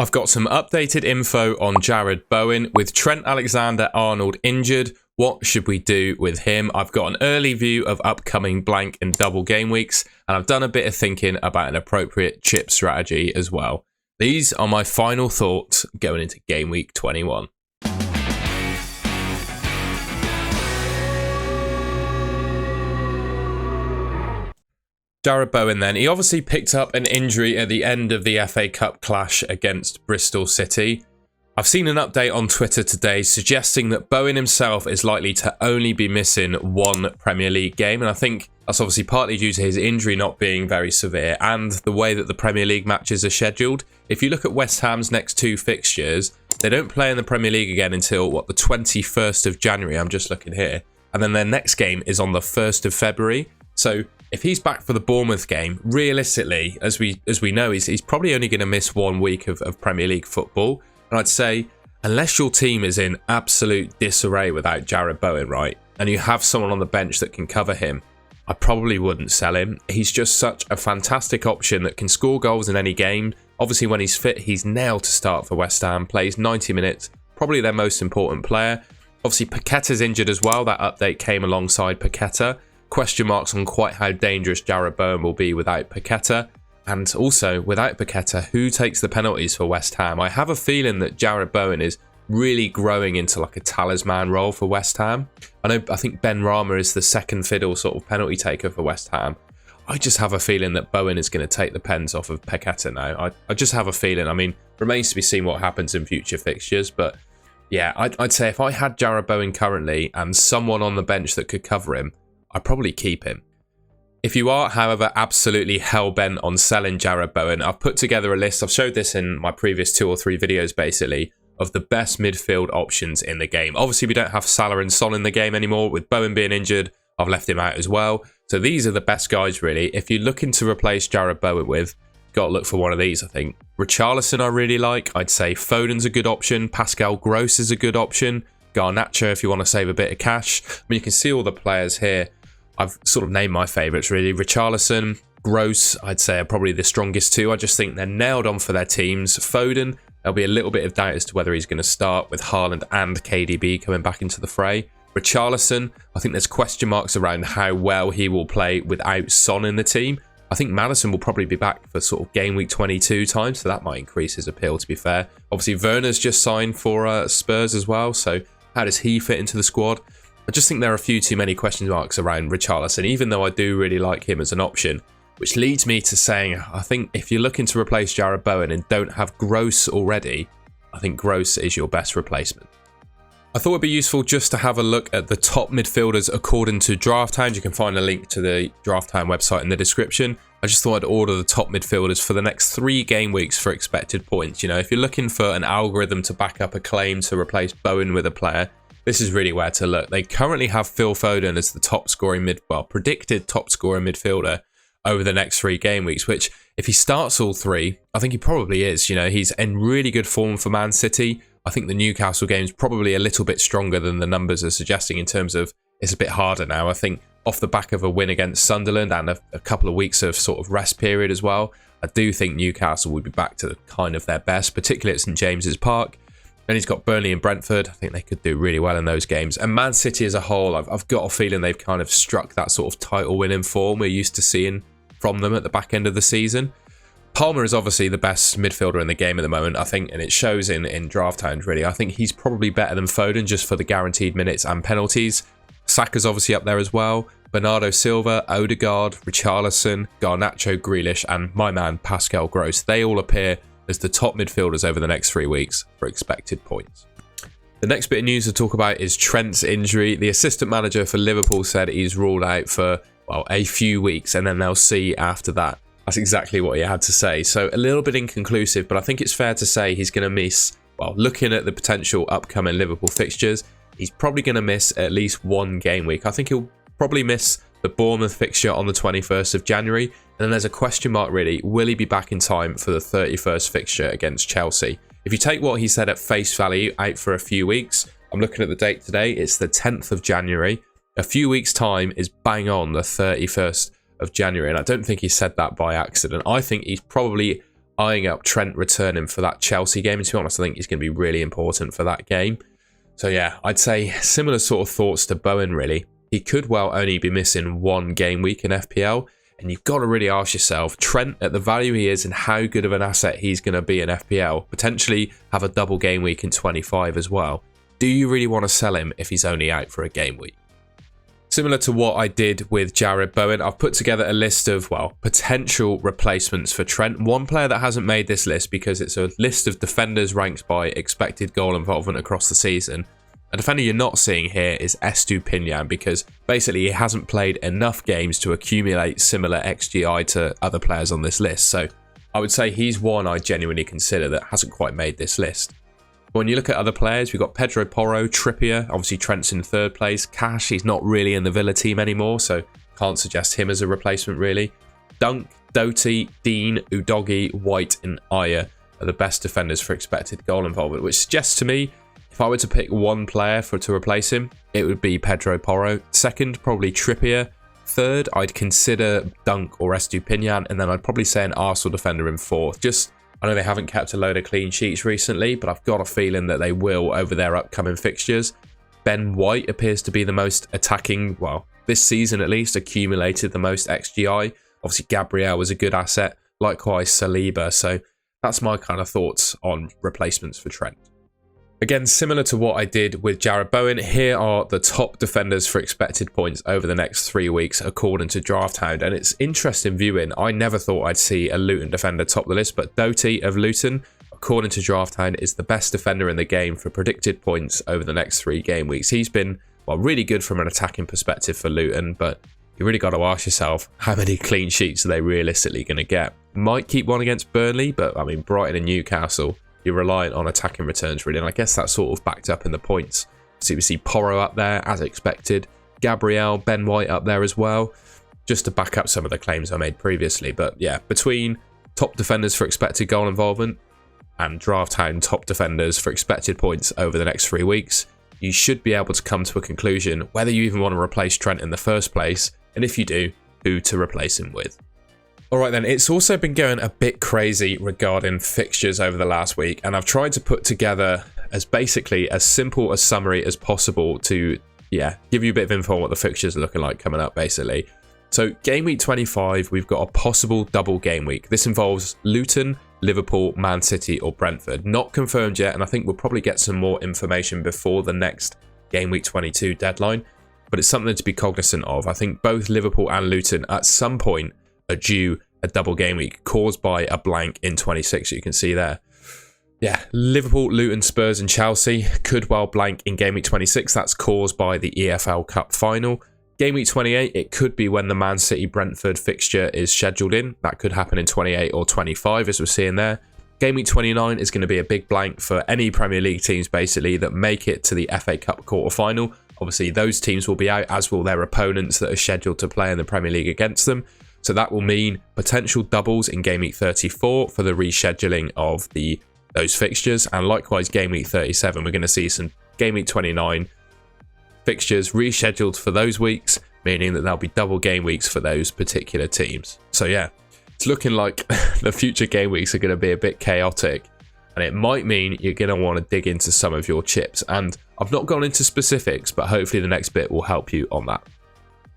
I've got some updated info on Jarrod Bowen. With Trent Alexander-Arnold injured, what should we do with him? I've got an early view of upcoming blank and double game weeks, and I've done a bit of thinking about an appropriate chip strategy as well. These are my final thoughts going into game week 21. Jarrod Bowen then, he obviously picked up an injury at the end of the FA Cup clash against Bristol City. I've seen an update on Twitter today suggesting that Bowen himself is likely to only be missing one Premier League game, and I think that's obviously partly due to his injury not being very severe and the way that the Premier League matches are scheduled. If you look at West Ham's next two fixtures, they don't play in the Premier League again until, the 21st of January, I'm just looking here, and then their next game is on the 1st of February. So if he's back for the Bournemouth game, realistically, as we know, he's probably only going to miss 1 week of Premier League football. And I'd say, unless your team is in absolute disarray without Jarrod Bowen, right, and you have someone on the bench that can cover him, I probably wouldn't sell him. He's just such a fantastic option that can score goals in any game. Obviously, when he's fit, he's nailed to start for West Ham, plays 90 minutes, probably their most important player. Obviously, Paqueta's injured as well. That update came alongside Paqueta. Question marks on quite how dangerous Jarrod Bowen will be without Paqueta. And also, without Paqueta, who takes the penalties for West Ham? I have a feeling that Jarrod Bowen is really growing into like a talisman role for West Ham. I think Ben Rama is the second fiddle sort of penalty taker for West Ham. I just have a feeling that Bowen is going to take the pens off of Paqueta now. I just have a feeling. I mean, remains to be seen what happens in future fixtures. But yeah, I'd say if I had Jarrod Bowen currently and someone on the bench that could cover him, I'd probably keep him. If you are, however, absolutely hell-bent on selling Jarrod Bowen, I've put together a list, I've showed this in my previous 2 or 3 videos basically, of the best midfield options in the game. Obviously, we don't have Salah and Son in the game anymore. With Bowen being injured, I've left him out as well. So these are the best guys, really. If you're looking to replace Jarrod Bowen with, got to look for one of these, I think. Richarlison I really like. I'd say Foden's a good option. Pascal Gross is a good option. Garnacho if you want to save a bit of cash. I mean, you can see all the players here. I've sort of named my favourites really. Richarlison, Gross, I'd say are probably the strongest two. I just think they're nailed on for their teams. Foden, there'll be a little bit of doubt as to whether he's going to start with Haaland and KDB coming back into the fray. Richarlison, I think there's question marks around how well he will play without Son in the team. I think Maddison will probably be back for sort of game week 22 time, so that might increase his appeal, to be fair. Obviously, Werner's just signed for Spurs as well, so how does he fit into the squad? I just think there are a few too many question marks around Richarlison, even though I do really like him as an option, which leads me to saying I think if you're looking to replace Jarrod Bowen and don't have Gross already, I think Gross is your best replacement. I thought it'd be useful just to have a look at the top midfielders according to DraftHound. You can find a link to the DraftHound website in the description. I just thought I'd order the top midfielders for the next 3 game weeks for expected points. You know, if you're looking for an algorithm to back up a claim to replace Bowen with a player, this is really where to look. They currently have Phil Foden as the top scoring predicted top scoring midfielder over the next 3 game weeks, which if he starts all 3, I think he probably is. You know, he's in really good form for Man City. I think the Newcastle game is probably a little bit stronger than the numbers are suggesting in terms of it's a bit harder now. I think off the back of a win against Sunderland and a couple of weeks of sort of rest period as well, I do think Newcastle would be back to kind of their best, particularly at St James's Park. Then he's got Burnley and Brentford. I think they could do really well in those games. And Man City as a whole, I've got a feeling they've kind of struck that sort of title winning form we're used to seeing from them at the back end of the season. Palmer is obviously the best midfielder in the game at the moment, I think, and it shows in DraftHound, really. I think he's probably better than Foden just for the guaranteed minutes and penalties. Saka's obviously up there as well. Bernardo Silva, Odegaard, Richarlison, Garnacho, Grealish, and my man Pascal Gross. They all appear as the top midfielders over the next 3 weeks for expected points. The next bit of news to talk about is Trent's injury. The assistant manager for Liverpool said he's ruled out for, a few weeks, and then they'll see after that. That's exactly what he had to say. So a little bit inconclusive, but I think it's fair to say he's going to miss, looking at the potential upcoming Liverpool fixtures, he's probably going to miss at least 1 game week. I think he'll probably miss the Bournemouth fixture on the 21st of January. And then there's a question mark, really. Will he be back in time for the 31st fixture against Chelsea? If you take what he said at face value, out for a few weeks, I'm looking at the date today, it's the 10th of January. A few weeks' time is bang on the 31st of January. And I don't think he said that by accident. I think he's probably eyeing up Trent returning for that Chelsea game. And to be honest, I think he's going to be really important for that game. So yeah, I'd say similar sort of thoughts to Bowen, really. He could well only be missing one game week in FPL. And you've got to really ask yourself, Trent, at the value he is and how good of an asset he's going to be in FPL, potentially have a double game week in 25 as well. Do you really want to sell him if he's only out for a game week? Similar to what I did with Jared Bowen, I've put together a list of, well, potential replacements for Trent. One player that hasn't made this list because it's a list of defenders ranked by expected goal involvement across the season. A defender you're not seeing here is Estupinian because basically he hasn't played enough games to accumulate similar XGI to other players on this list. So I would say he's one I genuinely consider that hasn't quite made this list. When you look at other players, we've got Pedro Porro, Trippier, obviously Trent's in third place. Cash, he's not really in the Villa team anymore, so can't suggest him as a replacement really. Dunk, Doty, Dean, Udogi, White and Aya are the best defenders for expected goal involvement, which suggests to me if I were to pick one player to replace him, it would be Pedro Porro. Second, probably Trippier. Third, I'd consider Dunk or Estupinian, and then I'd probably say an Arsenal defender in fourth. I know they haven't kept a load of clean sheets recently, but I've got a feeling that they will over their upcoming fixtures. Ben White appears to be the most attacking, well, this season at least, accumulated the most XGI. Obviously, Gabriel was a good asset, likewise Saliba. So that's my kind of thoughts on replacements for Trent. Again, similar to what I did with Jared Bowen, here are the top defenders for expected points over the next 3 weeks according to DraftHound. And it's interesting viewing. I never thought I'd see a Luton defender top the list, but Doty of Luton, according to DraftHound, is the best defender in the game for predicted points over the next 3 game weeks. He's been, well, really good from an attacking perspective for Luton, but you really got to ask yourself, how many clean sheets are they realistically going to get? Might keep one against Burnley, but I mean, Brighton and Newcastle, you're reliant on attacking returns really, and I guess that's sort of backed up in the points. So we see Porro up there as expected, Gabriel, Ben White up there as well, just to back up some of the claims I made previously. But yeah, between top defenders for expected goal involvement and DraftHound top defenders for expected points over the next 3 weeks, you should be able to come to a conclusion whether you even want to replace Trent in the first place, and if you do, who to replace him with. Alright then, it's also been going a bit crazy regarding fixtures over the last week, and I've tried to put together as basically as simple a summary as possible to, give you a bit of info on what the fixtures are looking like coming up basically. So game week 25, we've got a possible double game week. This involves Luton, Liverpool, Man City or Brentford. Not confirmed yet, and I think we'll probably get some more information before the next game week 22 deadline, but it's something to be cognizant of. I think both Liverpool and Luton at some point are due a double game week caused by a blank in 26, you can see there. Yeah, Liverpool, Luton, Spurs and Chelsea could well blank in game week 26. That's caused by the EFL Cup final. Game week 28, it could be when the Man City Brentford fixture is scheduled in. That could happen in 28 or 25 as we're seeing there. Game week 29 is going to be a big blank for any Premier League teams basically that make it to the FA Cup quarter final. Obviously those teams will be out, as will their opponents that are scheduled to play in the Premier League against them. So that will mean potential doubles in game week 34 for the rescheduling of those fixtures, and likewise game week 37 we're going to see some game week 29 fixtures rescheduled for those weeks, meaning that there'll be double game weeks for those particular teams. So yeah, it's looking like the future game weeks are going to be a bit chaotic, and it might mean you're going to want to dig into some of your chips, and I've not gone into specifics, but hopefully the next bit will help you on that.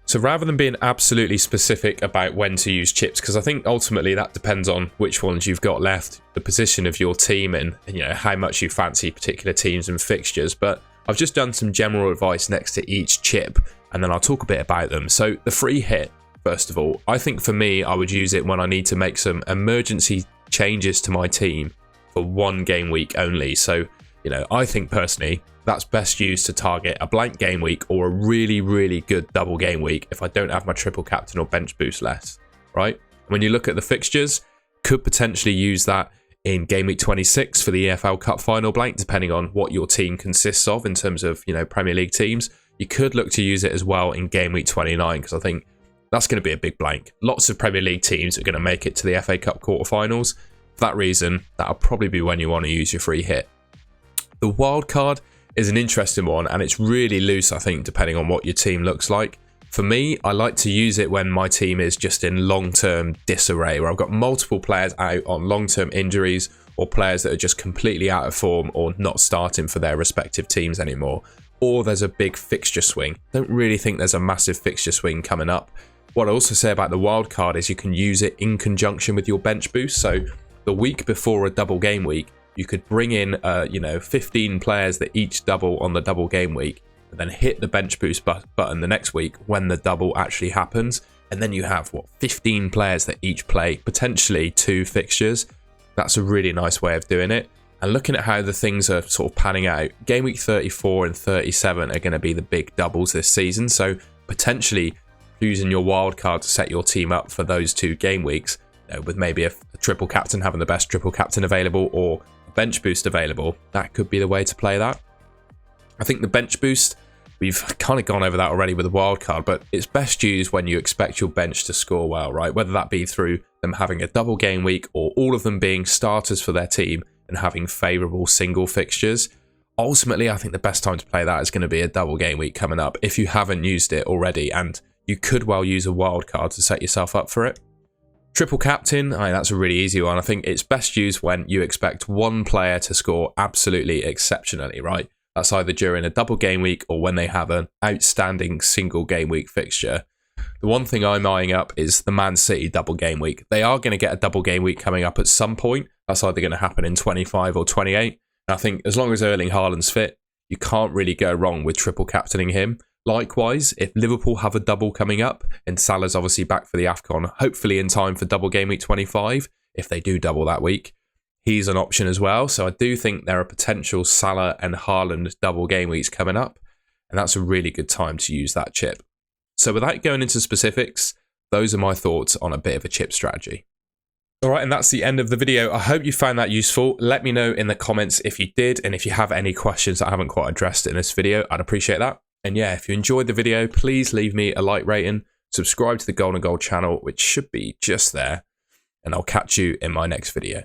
So rather than being absolutely specific about when to use chips, because I think ultimately that depends on which ones you've got left, the position of your team and how much you fancy particular teams and fixtures, but I've just done some general advice next to each chip and then I'll talk a bit about them. So the free hit, first of all, I think for me I would use it when I need to make some emergency changes to my team for one game week only. So I think personally that's best used to target a blank game week or a really, really good double game week if I don't have my triple captain or bench boost less, right? When you look at the fixtures, could potentially use that in game week 26 for the EFL Cup final blank, depending on what your team consists of in terms of, Premier League teams. You could look to use it as well in game week 29 because I think that's going to be a big blank. Lots of Premier League teams are going to make it to the FA Cup quarterfinals. For that reason, that'll probably be when you want to use your free hit. The wild card is an interesting one and it's really loose, I think, depending on what your team looks like. For me, I like to use it when my team is just in long-term disarray, where I've got multiple players out on long-term injuries or players that are just completely out of form or not starting for their respective teams anymore. Or there's a big fixture swing. Don't really think there's a massive fixture swing coming up. What I also say about the wildcard is you can use it in conjunction with your bench boost. So the week before a double game week, you could bring in 15 players that each double on the double game week, and then hit the bench boost button the next week when the double actually happens. And then you have 15 players that each play potentially 2 fixtures. That's a really nice way of doing it. And looking at how the things are sort of panning out, game week 34 and 37 are going to be the big doubles this season. So potentially using your wild card to set your team up for those 2 game weeks, with maybe a triple captain having the best triple captain available or a bench boost available, that could be the way to play that. I think the bench boost, we've kind of gone over that already with the wild card, but it's best used when you expect your bench to score well, right? Whether that be through them having a double game week or all of them being starters for their team and having favourable single fixtures. Ultimately, I think the best time to play that is going to be a double game week coming up if you haven't used it already, and you could well use a wild card to set yourself up for it. Triple captain, that's a really easy one. I think it's best used when you expect one player to score absolutely exceptionally, right? That's either during a double game week or when they have an outstanding single game week fixture. The one thing I'm eyeing up is the Man City double game week. They are going to get a double game week coming up at some point. That's either going to happen in 25 or 28. And I think as long as Erling Haaland's fit, you can't really go wrong with triple captaining him. Likewise, if Liverpool have a double coming up, and Salah's obviously back for the AFCON, hopefully in time for double game week 25, if they do double that week, he's an option as well. So I do think there are potential Salah and Haaland double game weeks coming up, and that's a really good time to use that chip. So without going into specifics, those are my thoughts on a bit of a chip strategy. All right, and that's the end of the video. I hope you found that useful. Let me know in the comments if you did, and if you have any questions that I haven't quite addressed in this video, I'd appreciate that. And yeah, if you enjoyed the video, please leave me a like rating, subscribe to the Golden Goal channel, which should be just there, and I'll catch you in my next video.